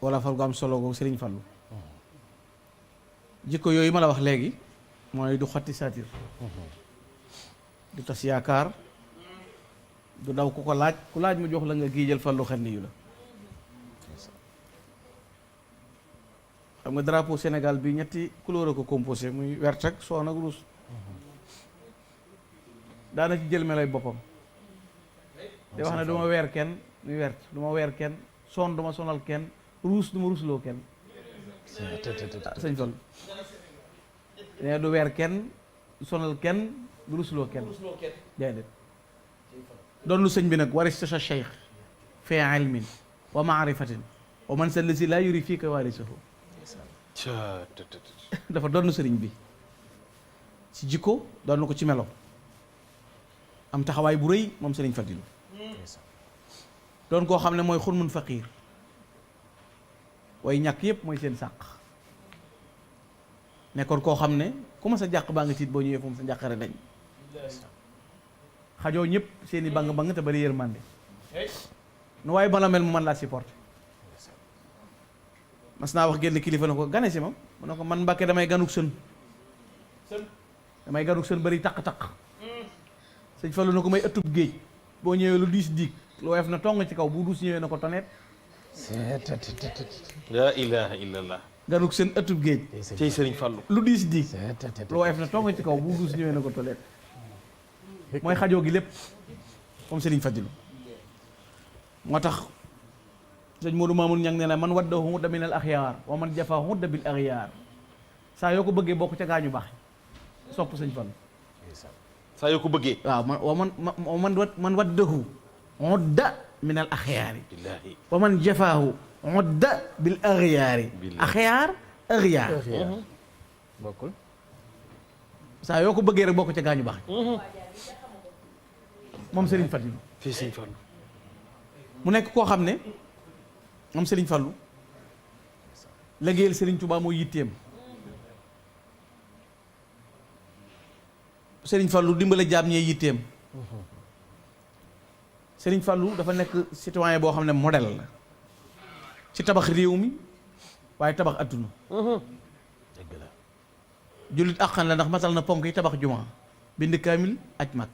wala fal gu am solo googu Sëriñ Fallu jikko yooyu ma la wax léegi mooy du xotti saatir du tas yaakaar du daw ku ko laaj ku laaj mu jox la nga giijal Fallu xenn yu la xam nga drapeau Sénégal bi ñetti couleur a ko composé muy vert ak jaune ak rouge daana ci jël melay boppam te wax ne du ma weer kenn muy vert du ma weer kenn son du ma sonal kenn ruus du ma ruusloo kenn sëñ Fallu ne du weer kenn du sonal kenn du ruusloo kenn déedéet doon lu sëñ bi nag warista sa cheikh fi ilmin wa maarifatin wa man sa lasi laa yuri fii ka waarisahu dafa doon sëriñ bi ci jikko doon ko ci melo am taxawaay bu rëy moom sëriñ Fadilu doon koo xam ne mooy xurmun faqiir way ñàkk yépp mooy seen sàq nekkoon koo xam ne ku ma sa jàq baa nga tiit boo ñëwee fu mu sa njàqare dañ xajoo ñëpp seeni bang bang te bari yërmande nu waaye bala mel mu man laa supporté mas naa wax génn kilifa na ko gane si ma mu ne ko man Mbàkke damay ganuk sën damay ganuk sën bari taq-taq sëñ Fallu na ko may ëttub géej boo ñëwee lu diis diig lu woyof na tong ci kaw bu duus ñëwee na ko toneet la ilaha illallah ganuk sën ëttub géej cey Sëriñ Fallu lu diis diig lu woyof na tong ci kaw bu duus ñëwee na ko toneet mooy xajoo gi lépp moom Sëriñ Fadilu moo tax sëñ Modou Mamoun ñang nee na man wadda hudda min al axyaar wa man jafa hudda bil axyaar saa yoo ko bëggee bokk ca gaañu baax sopp sëñ Fallu saa yoo ko bëggee waaw man waddahu hudda min al axyaari billaahi wa man jafaahu hudda bil axyaari axyaar axyaar bokkul saa yoo ko bëggee rek bokk ca gaañu baax moom Sëriñ Fadilu fii Sëriñ Fallu mu nekk koo xam ne moom Sëriñ Fallu liggéeyal Sëriñ Tuubaa mooy yitteem Sëriñ Fallu dimbale jaam ñee yitteem Sëriñ Fallu dafa nekk citoyen boo xam ne modèle la ci tabax réew mi waaye tabax adduna dëgg la jullit àqan la ndax matal na ponk yi tabax juma bind kaamil aj mag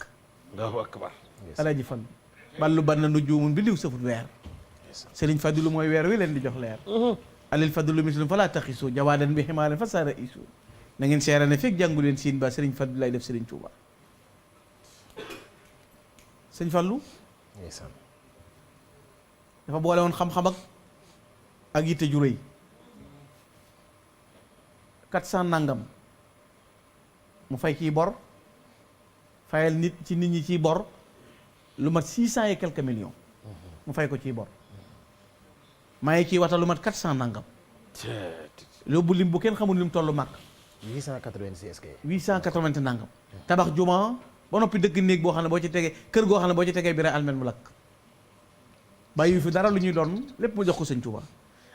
Allahu akbar Alaaji Fallu ballu ban na nu juumun bi liw safut weer Sëriñ Fadilu mooy weer wi leen di jox leer alil fadlu mislum falaa taxisu jawaadan bi ximaarin fa saara isu na ngeen seera ne fekk jàngu leen siin ba Sëriñ Fadilu lay def Sëriñ Tuuba Sëriñ Fallu dafa boole woon xam-xam ak yitte ju rëy 400 nangam mu fay ciy bor fayal nit ñi ciy bor lu mat 600 et quelques millions mu fay ko ciy bor maye ciy wata lu mat 400 nangam loobu lim bu kenn xamul lim tollu mag 886 kay 880 nangam tabax juma ba noppi dëkk néeg boo xam ne boo ci tegee kër goo xam ne boo ci tegee bira almel mu lakk bàyyi fi dara lu ñuy doon lépp mu jox ko Sëñ Tuuba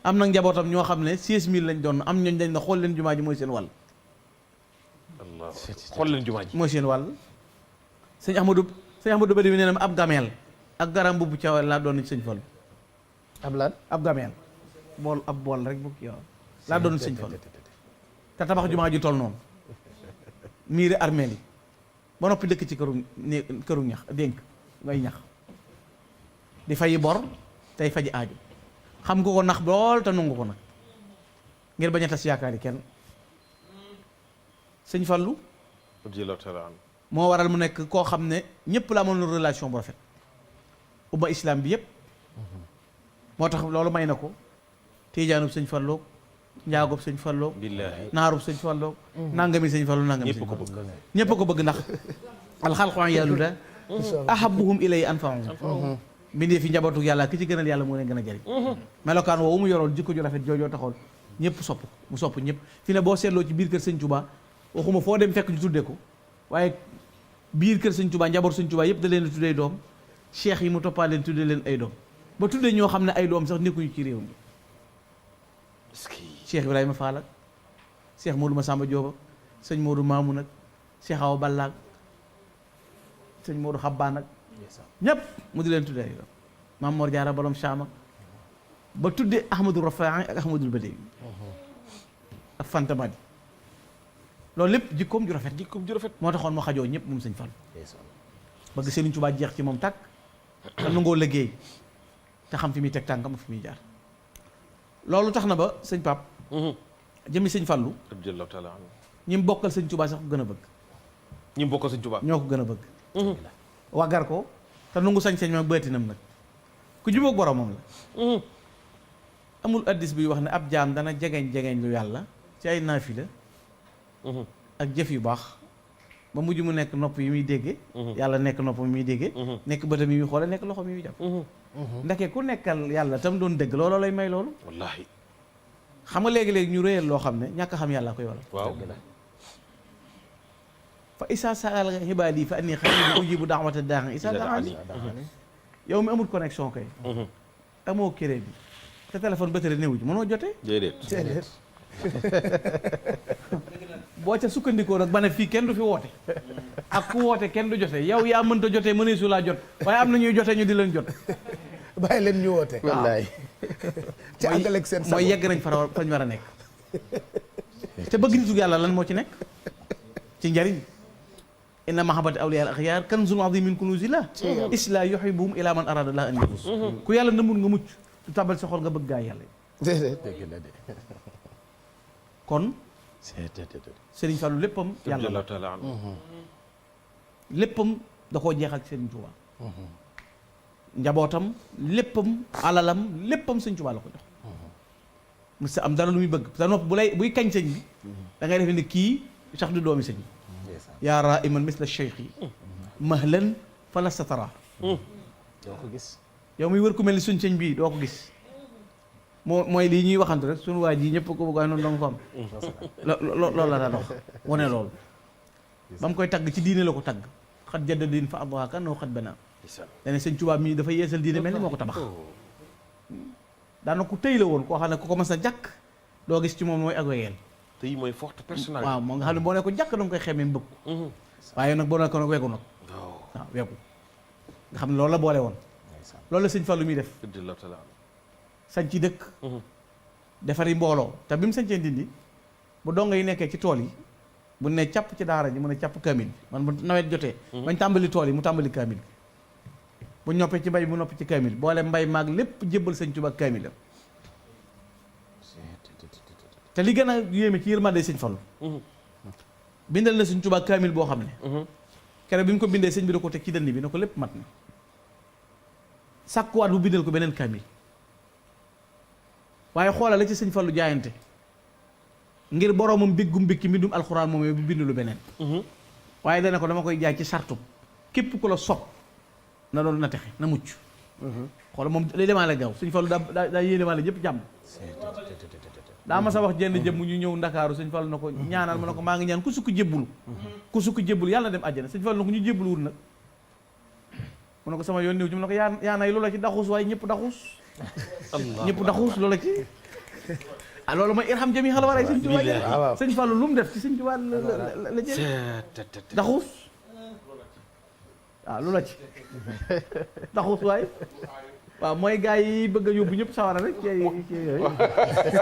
am nag njabootam ñoo xam ne 16000 lañ doon am ñooñ dañ na xool leen jumaa ji mooy seen wàll Allah xool leen jumaa ji mooy seen wàll sëñ Ahmadou Bari bi nee na ma ab gameel ak garam bu ca laa doon ci Sëñ Fallu ab lan ab gameel ab bool rek bu yow laa doon Sëñ Fallu te tabax jumaa ji toll noonu miire armeel yi ba noppi dëkk ci këru ñax dénk ngay ñax di fayi bor tey faji aaju xam nga ko nax lool te nangu ko nag ngir bañ a tas yaakaar yi kenn Sëñ Fallu moo waral mu nekk koo xam ne ñëpp la amoon relation bu rafet umma islam bi yëpp moo tax loolu may na ko tiijaanub Sëñ Fallu njaagub Sëñ Fallu billaahi naarub Sëñ Fallu nangami Sëñ Fallu nangami Sëñ Fallu ñëpp ko bëgg ndax alxalqu yàllu da ahabuhum ilay anfa'uhum mbindee fi njabootu yàlla ki ci gënal yàlla moo leen gën a jëriñ melokaan woowu mu yoroon jikko ju rafet joojoo taxoon ñëpp sopp ko mu sopp ñëpp fi ne boo seetloo ci biir kër Sëñ Tuubaa waxuma foo dem fekk ñu tuddee ko waaye biir kër Sëñ Tuubaa njaboot Sëñ Tuubaa yëpp da leen a tuddee doom cheikh yi mu toppaa leen tuddee leen ay doom ba tuddee ñoo xam ne ay doom sax nekkuñu ci réew mi Cheikh Ibrahima Fall ak Cheikh Modou Massamba Diop sëñ Modou Mamou nag Cheikh Awa Balla sëñ Modou Xabbaan nag ñëpp mu di leen tuddee ay doom Maam Mor Jaara Bolom Saam ba tuddee Ahmadou Rafahi ak Ahmadul Badawi ak Fantamadi loolu lépp jikkoom ju rafet moo taxoon moo xajoo ñëpp moom sëñ Fall bëgg Sëriñ Tuubaa jeex ci moom tàkk te nangoo liggéey te xam fi muy teg tànkam fi muy jaar loolu tax na ba sëñ Pape jëmi sëñ Fallu radiyallahu taala anhu ñi mu bokkal sëñ Tuubaa sax ko gën a bëgg ñi mu bokkal sëñ Tuubaa ñoo ko gën a bëgg waggar ko te nangu sañ-sañ ma bëtinam nag ku jubóog boromam la amul addis buy wax ne ab jaam dana jegeñ lu yàlla ci ay naafila ak jëf yu baax ba mujj mu nekk nopp yi muy déggee yàlla nekk nopp yi muy déggee nekk bëtam yi muy xoole nekk loxo yi muy jàpp ndeke ku nekkal yàlla tam doon dëgg looloo lay may loolu wallaahi xam nga léegi-léegi ñu réyal loo xam ne ñàkk xam yàlla koy waral waaw fa isa saal xibaadi fa anni xariibun ujiibu da'wata daa'i isa da'aani yow mi amul connexion kay amoo crédit te téléphone batterie néew ji mënoo jotee déedéet boo ca sukkandikoo nag ba ne fii kenn du fi woote ak ku woote kenn du jote yow yaa mënta jotee mëneesu laa jot waaye am na ñuy jotee ñu di leen jot bàyyi leen ñu woote wallaay ci àggaleeg seen mooy yegg nañ fañ war a nekk te bëgg nitu yàlla lan moo ci nekk ci njariñ inna mahabbata awliya al axyaar kanzun azim min kunuzillah isla yuhibbuhum ila man arada allah an yafus ku yàlla namul nga mucc du tabal sa xol nga bëgg gaa yàlla kon Sëriñ Fallu léppam yàlla radiyallahu taala anhu léppam da koo jeexal ci Sëriñ Tuubaa njabootam léppam alalam léppam Sëriñ Tuubaa la ko jox mu sa am dara lu muy bëgg sa nopp buy kañ sëñ bi da ngay defe ne kii sax du doomi sëñ bi yaa raa iman misla cheikh yi mahlan fa lasta tara doo ko gis yow muy wër ku mel ni suñ sëñ bii doo ko gis mooy lii ñuy waxantu rek suñu waa ji ñëpp ko bëgg waaye noonu dong ko am loolu la daan wax wane loolu ba mu koy tagg ci diine la ko tagg xat jadda diin fa adwaaka noo xat bana dane sëñ Tuubaa mii dafa yeesal diine mel ni moo ko tabax daana ko tëy la woon koo xam ne ku ko mas a jàkk doo gis ci moom mooy ak wegeel tey mooy forte personnalité waaw moom nga xam ne boo ne ko jàkk danga koy xemee mbëgg waaye nag boo ne ko nag wegu nag waaw wegu nga xam ne loolu la boole woon loolu la sëñ Fallu muy def sañ ci dëkk defari mbooloo te bi mu sañcee Ndindi bu donga yi nekkee ci tool yi bu ne càpp ci daara ji mu ne càpp kaamil man bu nawet jotee bañ tàmbali tool yi mu tàmbali kaamil bu ñoppee ci mbay mu noppi ci kaamil boole mbay maag lépp jébbal sëñ Tuubaa kaamilam te li gën a yéeme ci yërmande sëñ Fallu bindal na sëñ Tuubaa kaamil boo xam ne kere bi mu ko bindee sëñ bi da ko teg ci dënn bi ne ko lépp mat na sàkkuwaat bu bindal ko beneen kaamil waaye xoolal la ci sëñ Fallu jaayante ngir boroomam biggum bikki mbindum alxuraan moom bu bind lu beneen waaye dana ko dama koy jaay ci sartu képp ku la sopp na doon na texe na mucc xoolal moom day demaale gaaw sëñ Fallu daa yéene waale ñëpp jàmm daa ma sa wax jenn jëm ñu ñëw ndakaaru sëñ Fallu na ko ñaanal ma ne ko maa ngi ñaan ku sukk jébbulu yàlla na dem àjjana sëñ Fallu na ko ñu jébbulu wul nag mu ne ko sama yoon néew ci mu ne ko yaa nay loola ci daxuus waaye ñëpp daxuus ñëpp daxuus loola ci loolu mooy irham jami xala war ay sëñ Tuubaa sëñ Fallu lu mu def ci sëñ Tuubaa la jël daxuus waaw loola ci daxuus waaye waaw mooy gars yi bëgg a yóbbu ñëpp sawara rek ci yooyu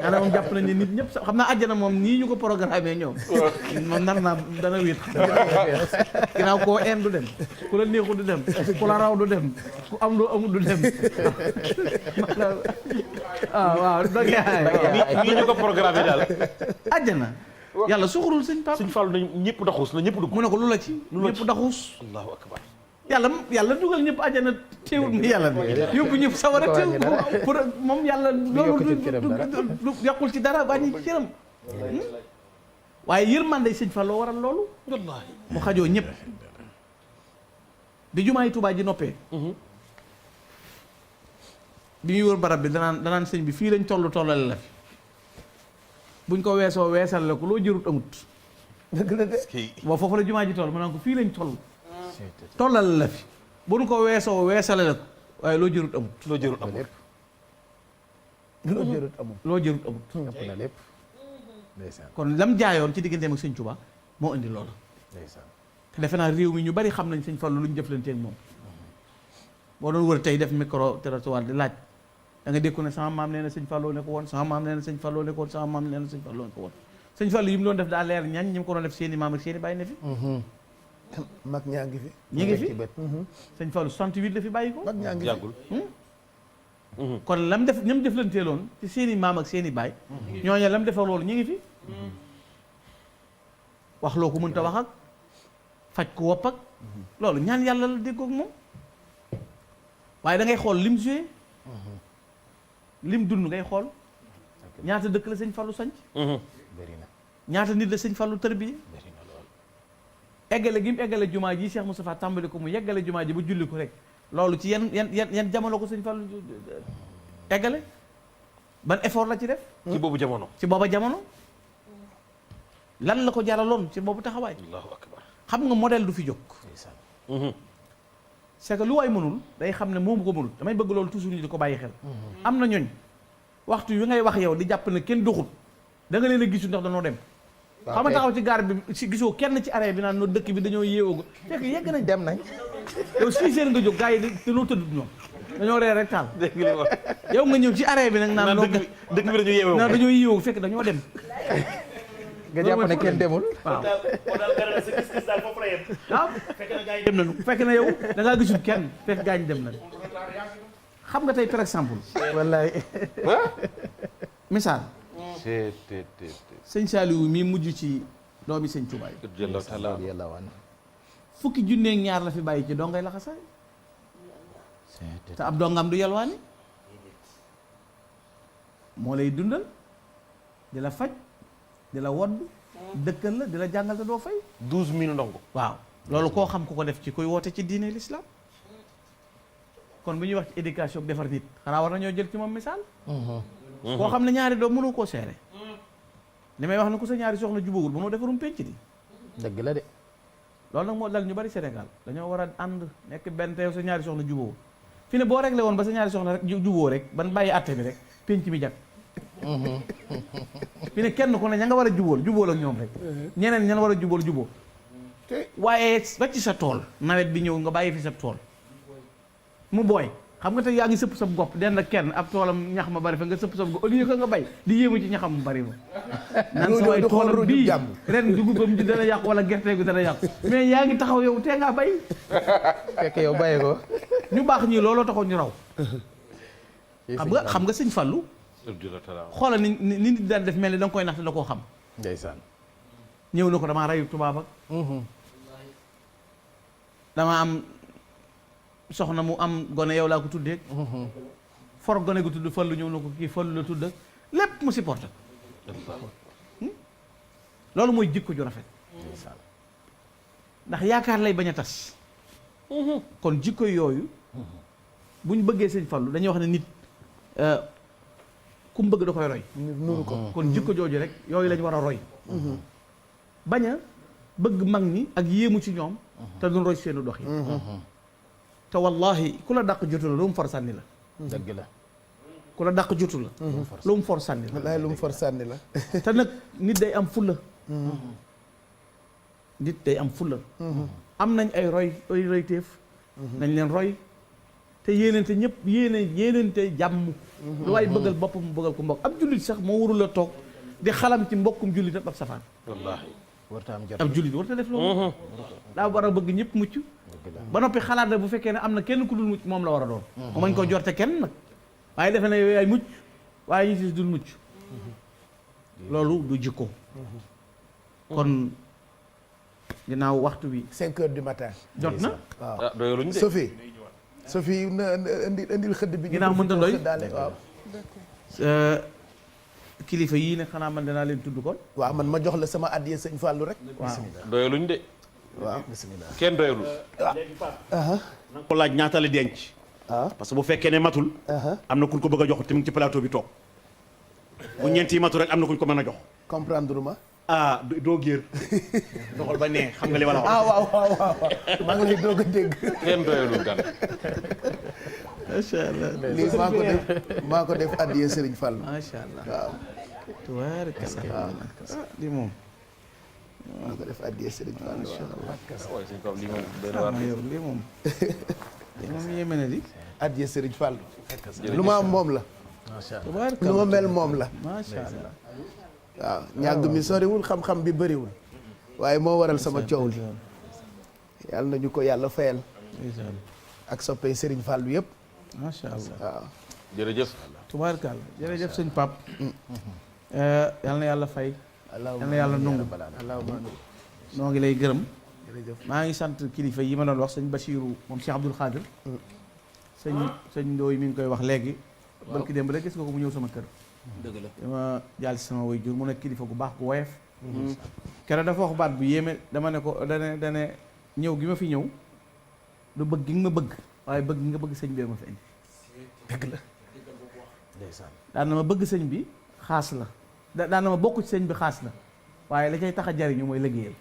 xanaa moom jàpp nañ ne nit ñëpp xam naa àjjana moom nii ñu ko programmé ñoom moom nar naa dana wéet ginnaaw koo en du dem ku la neexu du dem ku la raw du dem ku am lu amul du dem waaw dog nii ñu ko programmé daal àjjana yàlla suxurul sëñ Pape sëñ Fallu nañ ñëpp daxuus na ñëpp dugg mu ne ko lu la ci ñëpp daxuus allahu akbar yàlla dugal ñëpp àjjana teewul ni yàlla bi yóbbu ñëpp sawara teewul pour moom yàlla loolu du yàqul ci dara wàññi ci cëram waaye yërmande sëñ Fallu waral loolu wallaahi mu xajoo ñëpp bi jumaay Tuubaa ji noppee bi muy wër barab bi danaan sëñ bi fii lañ tollale la fi buñ ko weesoo weesal la ko loo jërut amut dëgg la de boo foofu la jumaa ji toll mu naan ko fii lañ tollal la fi bu nu ko weesoo weesale la ko waaye loo jërut amut loo jërut amut loo jërut amut ëpp na lépp ndeysaan kon lam jaayoon ci digganteem ak sëñ Tuubaa moo indi loola ndeysaan te defe naa réew mi ñu bari xam nañ sëñ Fallu lu ñu jëflanteeg moom boo doon wër tey def micro trottoir di laaj da nga dékku ne sama maam nee na sëñ Fallou ne ko woon sama maam nee na sëñ Fallou ne ko woon sama maam nee na sëñ Fallou ne ko woon sëñ Fallou yi mu doon def daa leer ñañ ñi mu ko doon def seeni maam ak seeni bàyyi ne fi mag ñaa ngi fi ñi ngi fi sëñ Fallou 68 la fi bàyyi ko mag ñaa ngi fi yàggul kon lam def ñam jëflanteeloon ci seeni maam ak seeni baay ñooñu lam defal loolu ñu ngi fi wax loo ko mënta wax ak faj ko wopp ak loolu ñaan yàlla la déggoog moom waaye da ngay xool lim joué lim dund ngay xool ñaata dëkk la sëñ Fallou sanc bëri na ñaata nit la sëñ Fallou tërbiye bëri na lool eggale gi mu eggale jumaa ji Cheikh Moustapha tàmbali ko mu yeggale jumaa ji ba julli ko rek loolu ci yan jamono ko sëñ Fallou eggale ban effort la ci def ci boobu jamono ci booba jamono lan la ko jaraloon ci boobu taxawaay allahu akbar xam nga modèle du fi jóg c'est que lu waay mënul day xam ne moomu ko mënul damay bëgg loolu toujours ñu di ko bàyyi xel am na ñooñ waxtu wi ngay wax yow di jàpp ne kenn doxul da nga leen a gisu ndax dañoo dem xam nga taxaw ci gaar bi si gisoo kenn ci arrêt bi naan no dëkk bi dañoo yeewoo fekk yegg nañ dem nañ yow 6 heures nga jóg gars yi dañoo tëddut ñoom dañoo reer rek taal dégg nga li wax yow nga ñëw ci arrêt bi nag naan dëkk bi dañu yeewoo naan dañoo yeewoo fekk dañoo dem nga jàpp ne kenn demul waaw waaw fekk na gars yi dem nañu fekk na yow da ngaa gisul kenn fekk gars yi dem nañu xam nga tey par exemple wallaay misaal sëñ Saliou mii mujj ci doomi sëñ Touba yi yàlla wan fukki junneeg ñaar la fi bàyyi ci dongay laxasaay te ab dongam du yalwaani moo lay dundal di la faj di la wodd dëkkal la di la jàngal te doo fay 12000 ndongo waaw loolu koo xam ku ko def ci koy woote ci diine l'islam kon bu ñuy wax ci éducation ak defar nit xanaa war nañoo jël ci moom misaal koo xam ne ñaari doom mënu koo seere li may wax ne ku sa ñaari soxna jubóogul mënoo defarum penc di dëgg la de loolu nag moo dal ñu bari Sénégal dañoo war a ànd nekk benn te yow sa ñaari soxna jubóogul fi ne boo réglé woon ba sa ñaari soxna rek jubóo rek ban bàyyi àtte bi rek penc mi jag fi ne kenn ku ne ña nga war a jubóol ak ñoom rek ñeneen ñan war a jubóol waaye ba ci sa tool nawet bi ñëw nga bàyyi fi sa tool mu booy xam nga tey yaa ngi sëpp sa gopp den ak kenn ab toolam ñax ma bari fa nga sëpp sa gopp au lieu que nga bay di yéemu ci ñaxam mu bari ma naan sa waay toolam bii ren dugubam ji dana yàqu wala gerte gu dana yàqu mais yaa ngi taxaw yow tee ngaa bay fekk yow bàyyi ko ñu baax ñii looloo taxoon ñu raw xam nga sëñ Fallou xoolal ni nit daan def mel ni da nga koy nax te da koo xam ndeysaan ñëw na ko damaa rayu tubaab ak dama am soxna mu am gone yow laa ko tuddee for gone gu tudd Fallu ñëw na ko kii Fallu la tudd lépp mu supporté loolu mooy jikko ju rafet ndax yaakaar lay bañ a tas kon jikko yooyu bu ñu bëggee sëñ Fallu dañuy wax ne nit ku mu bëgg da koy roy nuru ko kon jikko jooju rek yooyu lañu war a roy bañ a bëgg mag ñi ak yéemu ci ñoom te duñ roy seenu dox yi te wallahi ku la dàq jotu la lu mu for sànni la dëgg la ku la dàq jotu la lu mu for sànni la wallaay lu mu for sànni la te nag nit day am fulla nit day am fulla am nañ ay royteef nañ leen roy te yéenante ñëpp yéenante jàmm lu waay bëggal boppam mu bëggal ko mbokk ab jullit sax moo warul a toog di xalam ci mbokkum jullit ab safaan wallaahi warta am jot ab jullit warta def loolu daa war a bëgg ñëpp mucc ba noppi xalaat la bu fekkee ne am na kenn ku dul mucc moom la war a doon mu mañ ko jorte kenn nag waaye defe ne yooyu ay mucc waaye ñu si dul mucc loolu du jikko kon ginnaaw waxtu bi 5 heures du matin jot na waaw ah doyaluñ de Sophie na indil xëdd bi ginnaaw mënta doy daale waaw kilifa yii ne xanaa man danaa leen tudd kon waaw man ma jox la sama addiya sëñ Fallou rek waaw doyaluñ de waaw bismillah kenn doyalul na ko laaj ñaata la denc parce que bu fekkee ne matul am na kuñ ko bëgg a jox te mu ngi ci plateau bi toog bu ñeent yi matul rek am na kuñ ko mën a jox comprendre ma ah doo géer doxal ba nee xam nga li ma la wax waaw maa ngi lay doog a dégg kenn doyalul gan macha allah lii maa ko def addiya Serigne Fallou macha allah waaw tubaarkalla li moom maa ko def addiya Serigne Fallou waaye sëñ Pape lii moom doy na waar yow li moom li moom yéeme na di addiya Serigne Fallou lu ma am moom la macha allah tabaarkalla nu ma mel moom la macha allah waaw ñàgg mi soriwul xam-xam bi bëriwul waaye moo waral sama coow li yàlla nañu ko yàlla fayal ak soppee Serigne Fallou yëpp macha allah waaw jërëjëf. tabaarkalla jërëjëf sëñ Pape yal na yàlla fay yal na yàlla nangu noo ngi lay gërëm maa ngi sant kilifa yi ma doon wax sëñ Bachirou moom Cheikh Abdoul Khadir sëñ Ndooy mi ngi koy wax léegi barki démb rek gis nga ko mu ñëw sama kër dëgg la dama jaal si sama way jur mu nekk kilifa gu baax gu woyof keroog dafa wax baat bu yéeme dama ne ko dane ñëw gi ma fi ñëw du bëgg gi nga ma bëgg waaye bëgg gi nga bëgg sëñ bee ma fi indi dëgg la daan na ma bëgg sëñ bi xaas la daan na ma bokk ci sëñ bi xaas la waaye la cay tax a jariñu mooy liggéeyal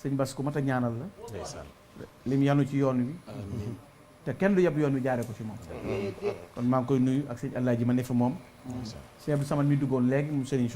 sëñ Bass ku mat a ñaanal la lim yanu ci yoon wi te kenn du yeb yoon wi jaaree ko ci moom kon maa ngi koy nuyu ak sëñ Alaaji ma ne fa moom Cheikh Abdou Samad mi duggoon léegi mu sëriñ